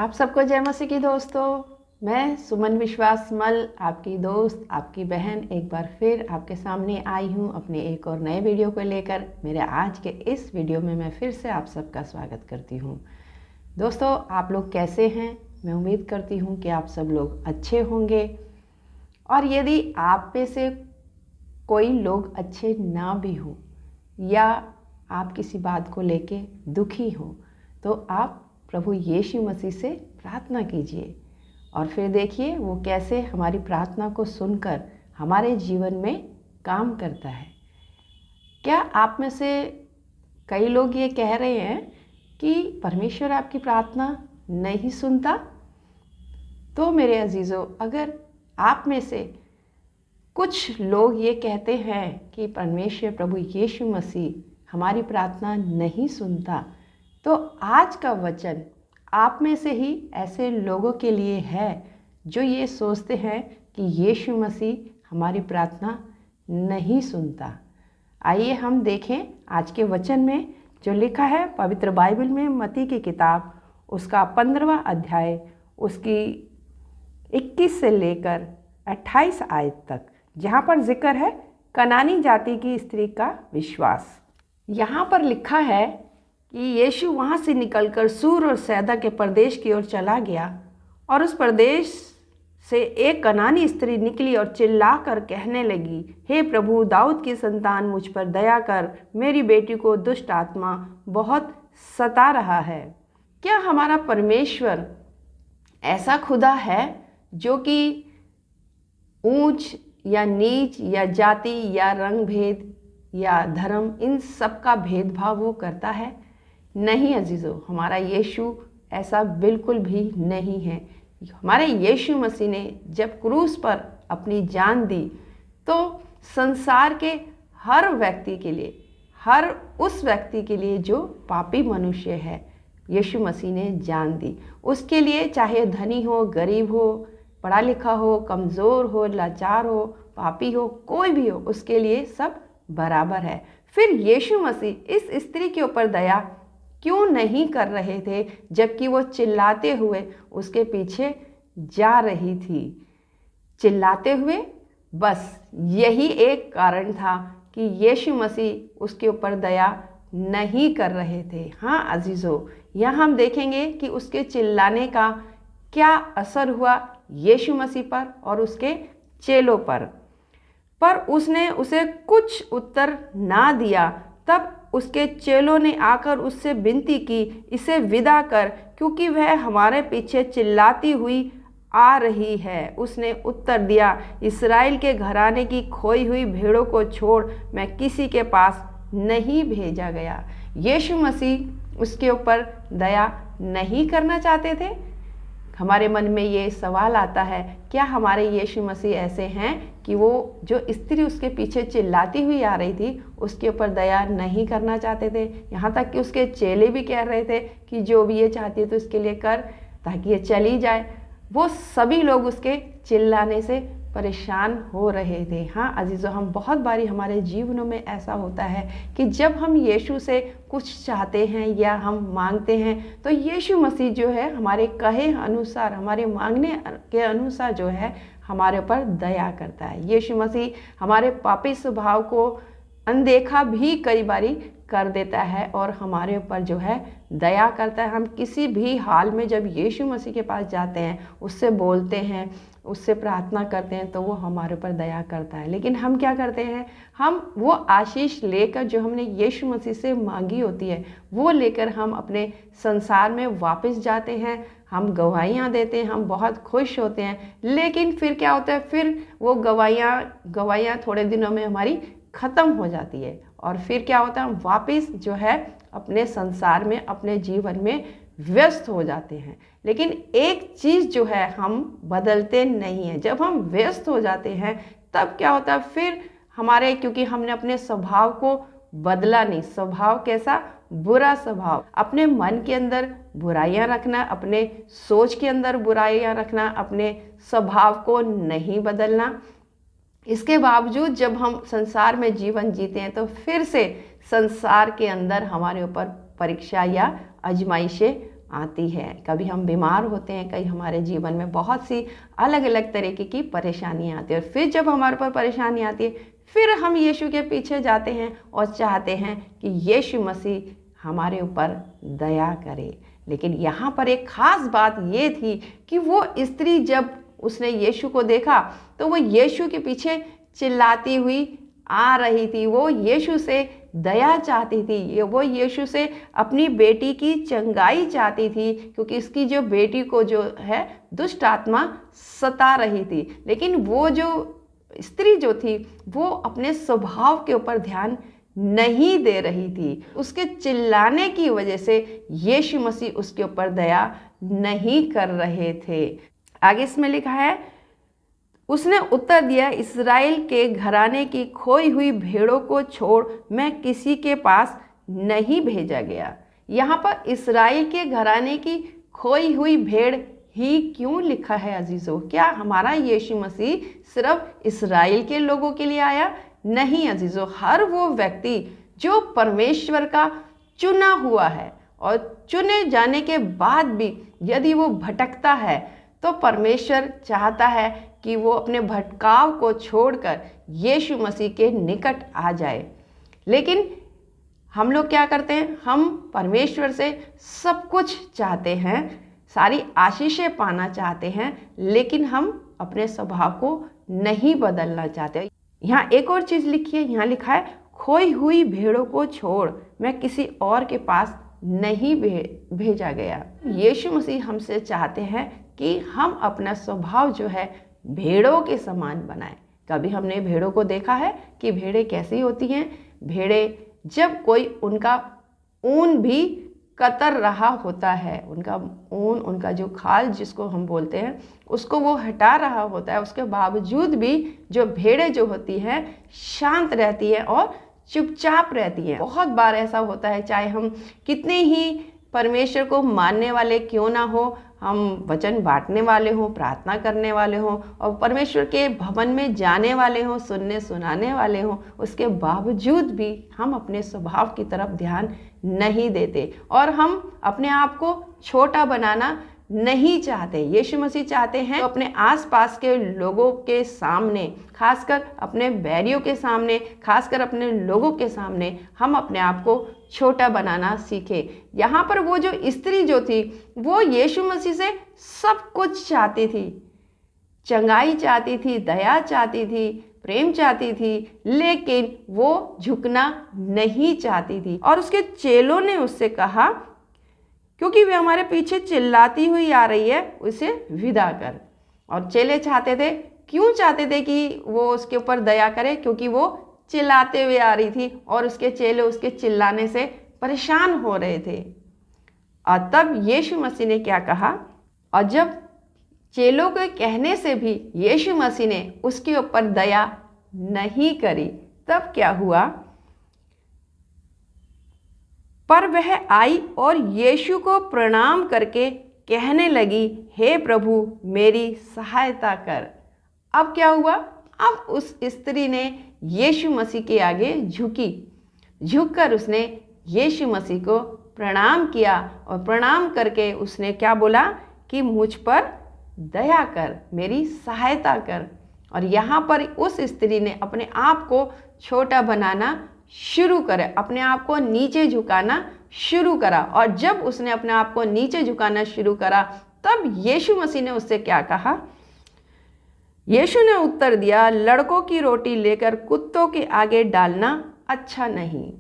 आप सबको जय मसीह की दोस्तों। मैं सुमन विश्वास मल, आपकी दोस्त, आपकी बहन, एक बार फिर आपके सामने आई हूँ अपने एक और नए वीडियो को लेकर। मेरे आज के इस वीडियो में मैं फिर से आप सबका स्वागत करती हूँ। दोस्तों, आप लोग कैसे हैं? मैं उम्मीद करती हूँ कि आप सब लोग अच्छे होंगे। और यदि आप में से कोई लोग अच्छे ना भी हो या आप किसी बात को लेके दुखी हो, तो आप प्रभु यीशु मसीह से प्रार्थना कीजिए और फिर देखिए वो कैसे हमारी प्रार्थना को सुनकर हमारे जीवन में काम करता है। क्या आप में से कई लोग ये कह रहे हैं कि परमेश्वर आपकी प्रार्थना नहीं सुनता? तो मेरे अजीज़ों, अगर आप में से कुछ लोग ये कहते हैं कि परमेश्वर प्रभु यीशु मसीह हमारी प्रार्थना नहीं सुनता, तो आज का वचन आप में से ही ऐसे लोगों के लिए है जो ये सोचते हैं कि यीशु मसीह हमारी प्रार्थना नहीं सुनता। आइए हम देखें आज के वचन में जो लिखा है पवित्र बाइबल में, मत्ती की किताब, उसका 15वां अध्याय, उसकी 21 से लेकर 28 आयत तक, जहाँ पर जिक्र है कनानी जाति की स्त्री का विश्वास। यहाँ पर लिखा है कि यीशु वहाँ से निकलकर सूर और सैदा के प्रदेश की ओर चला गया और उस प्रदेश से एक कनानी स्त्री निकली और चिल्लाकर कहने लगी, हे प्रभु, दाऊद की संतान, मुझ पर दया कर, मेरी बेटी को दुष्ट आत्मा बहुत सता रहा है। क्या हमारा परमेश्वर ऐसा खुदा है जो कि ऊंच या नीच या जाति या रंग भेद या धर्म, इन सब का भेदभाव वो करता है? नहीं अजीज़ों, हमारा यीशु ऐसा बिल्कुल भी नहीं है। हमारे यीशु मसीह ने जब क्रूस पर अपनी जान दी तो संसार के हर व्यक्ति के लिए, हर उस व्यक्ति के लिए जो पापी मनुष्य है, यीशु मसीह ने जान दी। उसके लिए चाहे धनी हो, गरीब हो, पढ़ा लिखा हो, कमज़ोर हो, लाचार हो, पापी हो, कोई भी हो, उसके लिए सब बराबर है। फिर यीशु मसीह इस स्त्री के ऊपर दया क्यों नहीं कर रहे थे जबकि वो चिल्लाते हुए उसके पीछे जा रही थी? चिल्लाते हुए बस यही एक कारण था कि यीशु मसीह उसके ऊपर दया नहीं कर रहे थे। हाँ अजीज़ों, यहाँ हम देखेंगे कि उसके चिल्लाने का क्या असर हुआ यीशु मसीह पर और उसके चेलों पर उसने उसे कुछ उत्तर ना दिया। तब उसके चेलों ने आकर उससे विनती की, इसे विदा कर, क्योंकि वह हमारे पीछे चिल्लाती हुई आ रही है। उसने उत्तर दिया, इस्राएल के घराने की खोई हुई भेड़ों को छोड़ मैं किसी के पास नहीं भेजा गया। यीशु मसीह उसके ऊपर दया नहीं करना चाहते थे? हमारे मन में ये सवाल आता है, क्या हमारे यीशु मसीह ऐसे हैं कि वो जो स्त्री उसके पीछे चिल्लाती हुई आ रही थी उसके ऊपर दया नहीं करना चाहते थे? यहाँ तक कि उसके चेले भी कह रहे थे कि जो भी ये चाहती है तो इसके लिए कर, ताकि ये चली जाए। वो सभी लोग उसके चिल्लाने से परेशान हो रहे थे। हाँ अजीज़ों, हम बहुत बारी हमारे जीवनों में ऐसा होता है कि जब हम यीशु से कुछ चाहते हैं या हम मांगते हैं तो यीशु मसीह जो है हमारे कहे अनुसार, हमारे मांगने के अनुसार जो है हमारे ऊपर दया करता है। यीशु मसीह हमारे पापी स्वभाव को अनदेखा भी कई बारी कर देता है और हमारे ऊपर जो है दया करता है। हम किसी भी हाल में जब यीशु मसीह के पास जाते हैं, उससे बोलते हैं, उससे प्रार्थना करते हैं, तो वो हमारे ऊपर दया करता है। लेकिन हम क्या करते हैं? हम वो आशीष लेकर जो हमने यीशु मसीह से मांगी होती है वो लेकर हम अपने संसार में वापस जाते हैं। हम गवाहियाँ देते हैं, हम बहुत खुश होते हैं, लेकिन फिर क्या होता है? फिर वो गवाहियाँ थोड़े दिनों में हमारी ख़त्म हो जाती है और फिर क्या होता है? हम वापस जो है अपने संसार में, अपने जीवन में व्यस्त हो जाते हैं। लेकिन एक चीज़ जो है हम बदलते नहीं हैं। जब हम व्यस्त हो जाते हैं तब क्या होता है? फिर हमारे, क्योंकि हमने अपने स्वभाव को बदला नहीं। स्वभाव कैसा? बुरा स्वभाव। अपने मन के अंदर बुराइयां रखना, अपने सोच के अंदर बुराइयां रखना, अपने स्वभाव को नहीं बदलना। इसके बावजूद जब हम संसार में जीवन जीते हैं तो फिर से संसार के अंदर हमारे ऊपर परीक्षा या आजमाइशें आती है। कभी हम बीमार होते हैं, कई हमारे जीवन में बहुत सी अलग अलग तरीके की परेशानियाँ आती है, और फिर जब हमारे पर परेशानी आती है फिर हम यीशु के पीछे जाते हैं और चाहते हैं कि यीशु मसीह हमारे ऊपर दया करे। लेकिन यहाँ पर एक ख़ास बात ये थी कि वो स्त्री जब उसने यीशु को देखा तो वो यीशु के पीछे चिल्लाती हुई आ रही थी। वो यीशु से दया चाहती थी, वो यीशु से अपनी बेटी की चंगाई चाहती थी, क्योंकि इसकी जो बेटी को जो है दुष्ट आत्मा सता रही थी। लेकिन वो जो स्त्री जो थी वो अपने स्वभाव के ऊपर ध्यान नहीं दे रही थी। उसके चिल्लाने की वजह से यीशु मसीह उसके ऊपर दया नहीं कर रहे थे। आगे इसमें लिखा है, उसने उत्तर दिया, इस्राएल के घराने की खोई हुई भेड़ों को छोड़ मैं किसी के पास नहीं भेजा गया। यहाँ पर इस्राएल के घराने की खोई हुई भेड़ ही क्यों लिखा है अजीज़ों? क्या हमारा यीशु मसीह सिर्फ इस्राएल के लोगों के लिए आया? नहीं अजीज़ों, हर वो व्यक्ति जो परमेश्वर का चुना हुआ है और चुने जाने के बाद भी यदि वो भटकता है तो परमेश्वर चाहता है कि वो अपने भटकाव को छोड़कर यीशु मसीह के निकट आ जाए। लेकिन हम लोग क्या करते हैं? हम परमेश्वर से सब कुछ चाहते हैं, सारी आशीषें पाना चाहते हैं, लेकिन हम अपने स्वभाव को नहीं बदलना चाहते। यहाँ एक और चीज़ लिखी है, यहाँ लिखा है, खोई हुई भेड़ों को छोड़ मैं किसी और के पास नहीं भेजा गया। यीशु मसीह हमसे चाहते हैं कि हम अपना स्वभाव जो है भेड़ों के समान बनाएं। कभी हमने भेड़ों को देखा है कि भेड़ें कैसी होती हैं? भेड़ें जब कोई उनका ऊन भी कतर रहा होता है, उनका ऊन, उनका जो खाल जिसको हम बोलते हैं, उसको वो हटा रहा होता है, उसके बावजूद भी जो भेड़ें जो होती हैं शांत रहती है और चुपचाप रहती हैं। बहुत बार ऐसा होता है, चाहे हम कितने ही परमेश्वर को मानने वाले क्यों ना हो, हम वचन बांटने वाले हों, प्रार्थना करने वाले हों और परमेश्वर के भवन में जाने वाले हों, सुनने सुनाने वाले हों, उसके बावजूद भी हम अपने स्वभाव की तरफ ध्यान नहीं देते और हम अपने आप को छोटा बनाना नहीं चाहते। यीशु मसीह चाहते हैं तो अपने आसपास के लोगों के सामने, खासकर अपने बैरियों के सामने, खासकर अपने लोगों के सामने हम अपने आप को छोटा बनाना सीखें। यहाँ पर वो जो स्त्री जो थी वो यीशु मसीह से सब कुछ चाहती थी, चंगाई चाहती थी, दया चाहती थी, प्रेम चाहती थी, लेकिन वो झुकना नहीं चाहती थी। और उसके चेलों ने उससे कहा, क्योंकि वे हमारे पीछे चिल्लाती हुई आ रही है, उसे विदा कर। और चेले चाहते थे, क्यों चाहते थे कि वो उसके ऊपर दया करे? क्योंकि वो चिल्लाते हुए आ रही थी और उसके चेले उसके चिल्लाने से परेशान हो रहे थे। और तब यीशु मसीह ने क्या कहा? और जब चेलों के कहने से भी यीशु मसीह ने उसके ऊपर दया नहीं करी, तब क्या हुआ? पर वह आई और यीशु को प्रणाम करके कहने लगी, हे प्रभु मेरी सहायता कर। अब क्या हुआ? अब उस स्त्री ने यीशु मसीह के आगे झुककर उसने यीशु मसीह को प्रणाम किया और प्रणाम करके उसने क्या बोला कि मुझ पर दया कर, मेरी सहायता कर। और यहाँ पर उस स्त्री ने अपने आप को छोटा बनाना शुरू करे, अपने आप को नीचे झुकाना शुरू करा। और जब उसने अपने आप को नीचे झुकाना शुरू करा तब यीशु मसीह ने उससे क्या कहा? यीशु ने उत्तर दिया, लड़कों की रोटी लेकर कुत्तों के आगे डालना अच्छा नहीं।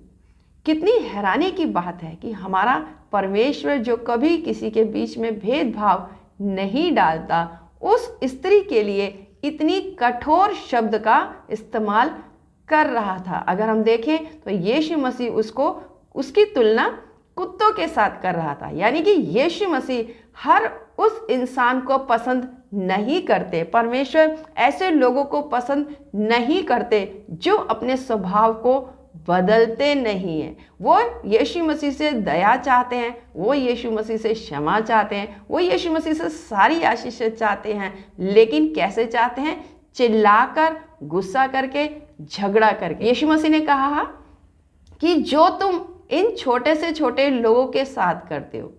कितनी हैरानी की बात है कि हमारा परमेश्वर जो कभी किसी के बीच में भेदभाव नहीं डालता, उस स्त्री के लिए इतनी कठोर शब्द का इस्तेमाल कर रहा था। अगर हम देखें तो यीशु मसीह उसकी तुलना कुत्तों के साथ कर रहा था, यानी कि यीशु मसीह हर उस इंसान को पसंद नहीं करते। परमेश्वर ऐसे लोगों को पसंद नहीं करते जो अपने स्वभाव को बदलते नहीं हैं। वो यीशु मसीह से दया चाहते हैं, वो यीशु मसीह से क्षमा चाहते हैं, वो यीशु मसीह से सारी आशीषें चाहते हैं, लेकिन कैसे चाहते हैं? चिल्लाकर, गुस्सा करके, झगड़ा करके। यीशु मसीह ने कहा कि जो तुम इन छोटे से छोटे लोगों के साथ करते हो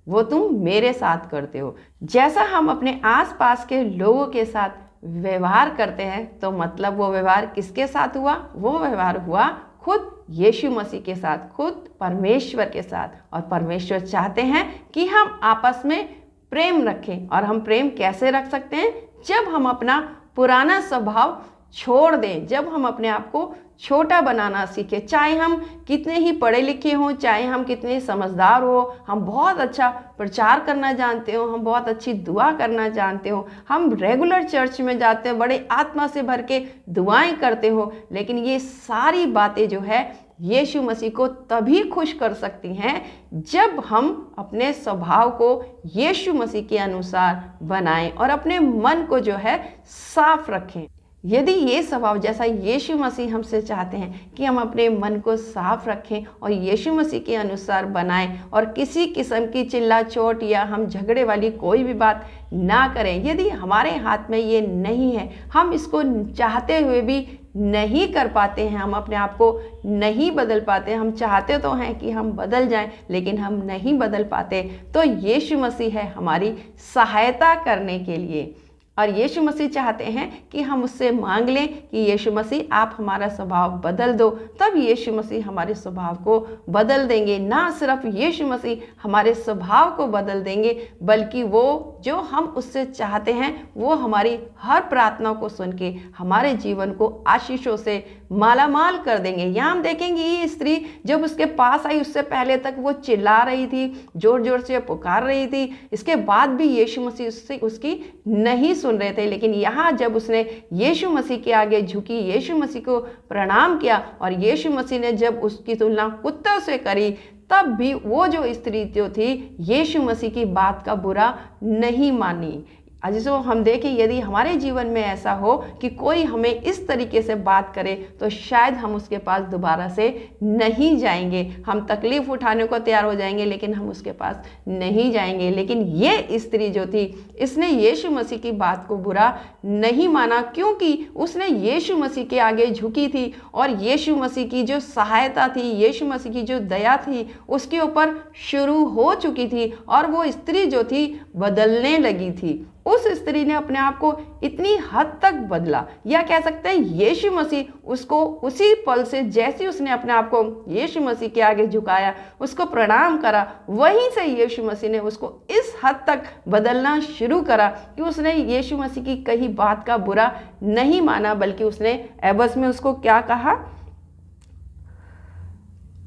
वो तुम मेरे साथ करते हो। जैसा हम अपने आसपास के लोगों के साथ व्यवहार करते हैं तो मतलब वो व्यवहार किसके साथ हुआ? वो व्यवहार हुआ खुद यीशु मसीह के साथ, खुद परमेश्वर के साथ। और परमेश्वर चाहते हैं कि हम आपस में प्रेम रखें। और हम प्रेम कैसे रख सकते हैं? जब हम अपना पुराना स्वभाव छोड़ दें, जब हम अपने आप को छोटा बनाना सीखें। चाहे हम कितने ही पढ़े लिखे हों, चाहे हम कितने समझदार हो, हम बहुत अच्छा प्रचार करना जानते हो, हम बहुत अच्छी दुआ करना जानते हो, हम रेगुलर चर्च में जाते हो, बड़े आत्मा से भर के दुआएं करते हो, लेकिन ये सारी बातें जो है यीशु मसीह को तभी खुश कर सकती हैं जब हम अपने स्वभाव को यीशु मसीह के अनुसार बनाएं और अपने मन को जो है साफ रखें। यदि ये स्वभाव जैसा यीशु मसीह हमसे चाहते हैं कि हम अपने मन को साफ रखें और यीशु मसीह के अनुसार बनाएं और किसी किस्म की चिल्ला चोट या हम झगड़े वाली कोई भी बात ना करें, यदि हमारे हाथ में ये नहीं है, हम इसको चाहते हुए भी नहीं कर पाते हैं, हम अपने आप को नहीं बदल पाते, हम चाहते तो हैं कि हम बदल जाएं लेकिन हम नहीं बदल पाते, तो यीशु मसीह है हमारी सहायता करने के लिए। और यीशु मसीह चाहते हैं कि हम उससे मांग लें कि यीशु मसीह आप हमारा स्वभाव बदल दो, तब यीशु मसीह हमारे स्वभाव को बदल देंगे। ना सिर्फ यीशु मसीह हमारे स्वभाव को बदल देंगे बल्कि वो जो हम उससे चाहते हैं वो हमारी हर प्रार्थना को सुन के हमारे जीवन को आशीषों से मालामाल कर देंगे। यहाँ हम देखेंगे ये स्त्री जब उसके पास आई उससे पहले तक वो चिल्ला रही थी, जोर जोर से पुकार रही थी, इसके बाद भी यीशु मसीह उससे उसकी नहीं सुन रहे थे। लेकिन यहाँ जब उसने यीशु मसीह के आगे झुकी, यीशु मसीह को प्रणाम किया और यीशु मसीह ने जब उसकी तुलना कुत्तों से करी, तब भी वो जो स्त्री जो थी यीशु मसीह की बात का बुरा नहीं मानी। अजीजों, हम देखें यदि हमारे जीवन में ऐसा हो कि कोई हमें इस तरीके से बात करे तो शायद हम उसके पास दोबारा से नहीं जाएंगे। हम तकलीफ उठाने को तैयार हो जाएंगे लेकिन हम उसके पास नहीं जाएंगे। लेकिन ये स्त्री जो थी इसने यीशु मसीह की बात को बुरा नहीं माना, क्योंकि उसने यीशु मसीह के आगे झुकी थी और यीशु मसीह की जो सहायता थी, यीशु मसीह की जो दया थी उसके ऊपर शुरू हो चुकी थी और वो स्त्री जो थी बदलने लगी थी। उस स्त्री ने अपने आप को इतनी हद तक बदला, या कह सकते हैं यीशु मसीह उसको उसी पल से जैसे उसने अपने आप को यीशु मसीह के आगे झुकाया, उसको प्रणाम करा, वहीं से यीशु मसीह ने उसको इस हद तक बदलना शुरू करा कि उसने यीशु मसीह की कही बात का बुरा नहीं माना, बल्कि उसने एवज में उसको क्या कहा?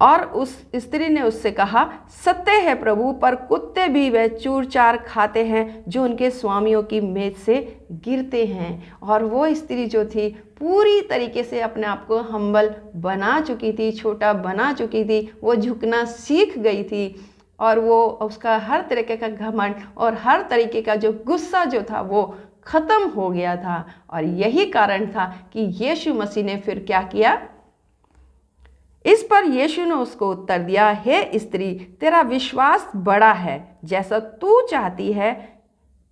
और उस स्त्री ने उससे कहा, सत्य है प्रभु, पर कुत्ते भी वह चूर चार खाते हैं जो उनके स्वामियों की मेज से गिरते हैं। और वो स्त्री जो थी पूरी तरीके से अपने आप को हम्बल बना चुकी थी, छोटा बना चुकी थी, वो झुकना सीख गई थी और वो उसका हर तरीके का घमंड और हर तरीके का जो गुस्सा जो था वो खत्म हो गया था। और यही कारण था कि यीशु मसीह ने फिर क्या किया? इस पर यीशु ने उसको उत्तर दिया, हे स्त्री, तेरा विश्वास बड़ा है, जैसा तू चाहती है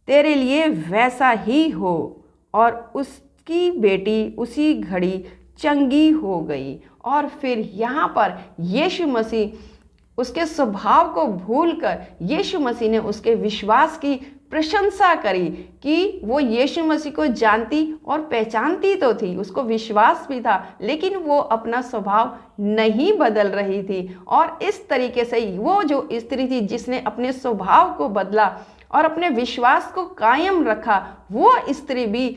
तेरे लिए वैसा ही हो। और उसकी बेटी उसी घड़ी चंगी हो गई। और फिर यहाँ पर यीशु मसीह उसके स्वभाव को भूलकर यीशु मसीह ने उसके विश्वास की प्रशंसा करी कि वो यीशु मसीह को जानती और पहचानती तो थी, उसको विश्वास भी था, लेकिन वो अपना स्वभाव नहीं बदल रही थी। और इस तरीके से वो जो स्त्री थी जिसने अपने स्वभाव को बदला और अपने विश्वास को कायम रखा, वो स्त्री भी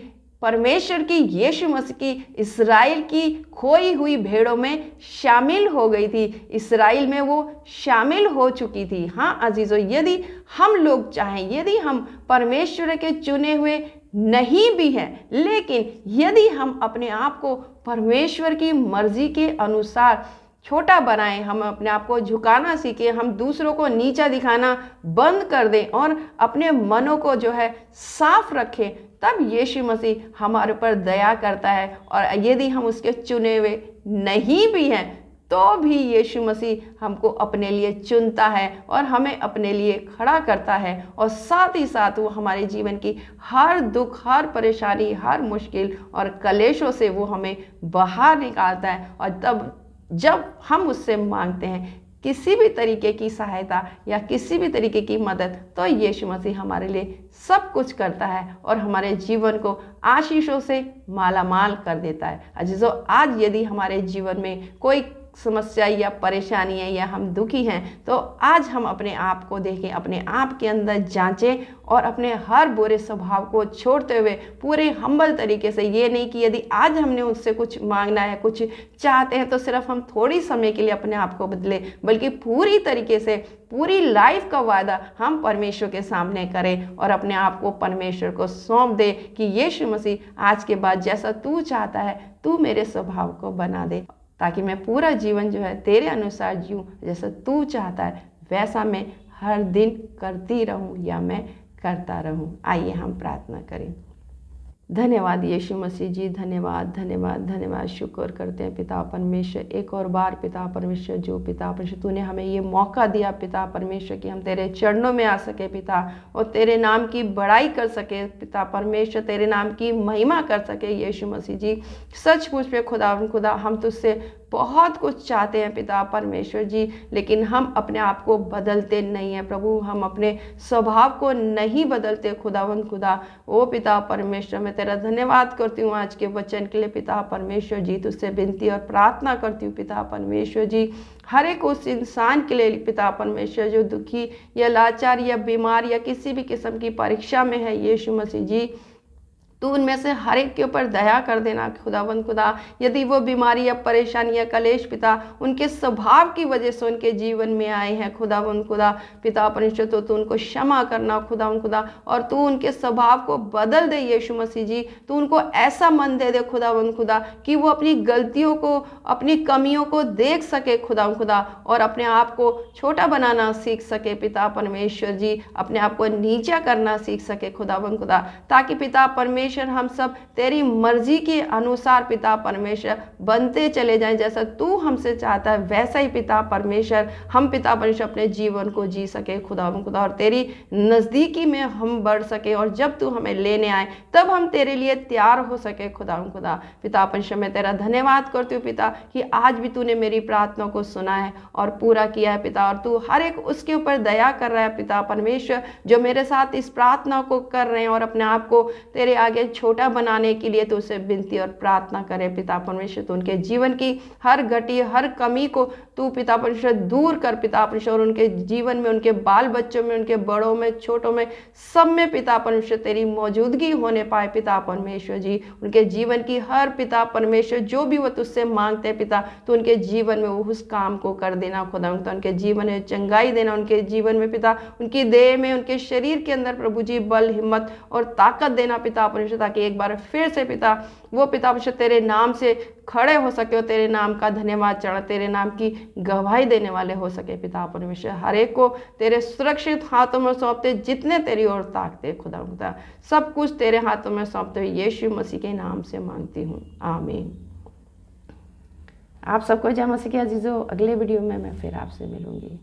परमेश्वर की यीशु मसीह की इस्राएल की खोई हुई भेड़ों में शामिल हो गई थी। इस्राएल में वो शामिल हो चुकी थी। हाँ अजीजों, यदि हम लोग चाहें, यदि हम परमेश्वर के चुने हुए नहीं भी हैं, लेकिन यदि हम अपने आप को परमेश्वर की मर्जी के अनुसार छोटा बनाएं, हम अपने आप को झुकाना सीखें, हम दूसरों को नीचा दिखाना बंद कर दें और अपने मनों को जो है साफ रखें, तब यीशु मसीह हमारे ऊपर दया करता है। और यदि हम उसके चुने हुए नहीं भी हैं तो भी यीशु मसीह हमको अपने लिए चुनता है और हमें अपने लिए खड़ा करता है। और साथ ही साथ वो हमारे जीवन की हर दुख, हर परेशानी, हर मुश्किल और कलेशों से वो हमें बाहर निकालता है। और तब जब हम उससे मांगते हैं किसी भी तरीके की सहायता या किसी भी तरीके की मदद, तो यीशु मसीह हमारे लिए सब कुछ करता है और हमारे जीवन को आशीषों से मालामाल कर देता है। अजीजों, आज यदि हमारे जीवन में कोई समस्या या परेशानी है या हम दुखी हैं, तो आज हम अपने आप को देखें, अपने आप के अंदर जांचें और अपने हर बुरे स्वभाव को छोड़ते हुए पूरे हम्बल तरीके से, ये नहीं कि यदि आज हमने उससे कुछ मांगना है, कुछ चाहते हैं, तो सिर्फ हम थोड़ी समय के लिए अपने आप को बदले, बल्कि पूरी तरीके से पूरी लाइफ का वादा हम परमेश्वर के सामने करें और अपने आप को परमेश्वर को सौंप दे कि यीशु मसीह आज के बाद जैसा तू चाहता है, तू मेरे स्वभाव को बना दे, ताकि मैं पूरा जीवन जो है तेरे अनुसार जीऊँ, जैसा तू चाहता है वैसा मैं हर दिन करती रहूं या मैं करता रहूं। आइए हम प्रार्थना करें। धन्यवाद यीशु मसीह जी, धन्यवाद धन्यवाद धन्यवाद। शुक्र करते हैं पिता परमेश्वर, एक और बार पिता परमेश्वर, जो पिता परमेश्वर तूने हमें ये मौका दिया पिता परमेश्वर कि हम तेरे चरणों में आ सके पिता, और तेरे नाम की बड़ाई कर सके पिता परमेश्वर, तेरे नाम की महिमा कर सके यीशु मसीह जी। सचमुच में खुदा हम तुझसे बहुत कुछ चाहते हैं पिता परमेश्वर जी, लेकिन हम अपने आप को बदलते नहीं हैं प्रभु, हम अपने स्वभाव को नहीं बदलते खुदा। ओ पिता परमेश्वर, मैं तेरा धन्यवाद करती हूँ आज के वचन के लिए पिता परमेश्वर जी। तुझसे विनती और प्रार्थना करती हूँ पिता परमेश्वर जी, हर एक उस इंसान के लिए पिता परमेश्वर जो दुखी या लाचार या बीमार या किसी भी किस्म की परीक्षा में है यीशु मसीह जी, तू उनमें से हर एक के ऊपर दया कर देना खुदा। यदि वो बीमारी या परेशानी या कलेश पिता उनके स्वभाव की वजह से उनके जीवन में आए हैं खुदा पिता परमेश्वर, तो तू उनको क्षमा करना खुदा, और तू उनके स्वभाव को बदल दे यीशु मसीह जी। तू उनको ऐसा मन दे दे खुदा कि वो अपनी गलतियों को, अपनी कमियों को देख सके खुदा, और अपने आप को छोटा बनाना सीख सके पिता परमेश्वर जी, अपने आप को नीचा करना सीख सके खुदा, ताकि पिता परमेश्वर हम सब तेरी मर्जी के अनुसार पिता परमेश्वर बनते चले जाएं, जैसा तू हमसे चाहता है वैसा ही पिता परमेश्वर हम पिता परमेश्वर अपने जीवन को जी सके खुदा, और तेरी नज़दीकी में हम बढ़ सके, और जब तू हमें लेने आए तब हम तेरे लिए तैयार हो सके खुदा। पिता परमेश्वर, मैं तेरा धन्यवाद करती हूँ पिता कि आज भी तूने मेरी प्रार्थना को सुना है और पूरा किया है पिता, और तू हर एक उसके ऊपर दया कर रहा है पिता परमेश्वर, जो मेरे साथ इस प्रार्थना को कर रहे हैं और अपने आप को तेरे आगे छोटा बनाने के लिए तो उसे विनती और प्रार्थना करे पिता परमेश्वर। तो उनके जीवन की हर घटी हर कमी को तू पिता परमेश्वर दूर कर पिता परमेश्वर, उनके जीवन में, उनके बाल बच्चों में, उनके बड़ों में, छोटों में, सब में पिता परमेश्वर तेरी मौजूदगी होने पाए पिता परमेश्वर जी। उनके जीवन की हर पिता परमेश्वर जो भी वो तुझसे मांगते हैं पिता, तो उनके जीवन में वो उस काम को कर देना खुदा, उनके जीवन में चंगाई देना, उनके जीवन में पिता, उनकी देह में, उनके शरीर के अंदर प्रभु जी बल, हिम्मत और ताकत देना पिता परमेश्वर, ताकि एक बार फिर से पिता वो पिता परमेश्वर तेरे नाम से खड़े हो सके और तेरे नाम का धन्यवाद चढ़ा, तेरे नाम की गवाही देने वाले हो सके पिता परमेश्वर। हर एक को तेरे सुरक्षित हाथों में सौंपते, जितने तेरी ओर ताकते खुदा, सब कुछ तेरे हाथों में सौंपते हुए यीशु मसीह के नाम से मांगती हूँ, आमीन। आप सबको जय मसीह के अजीजों, अगले वीडियो में मैं फिर आपसे मिलूंगी।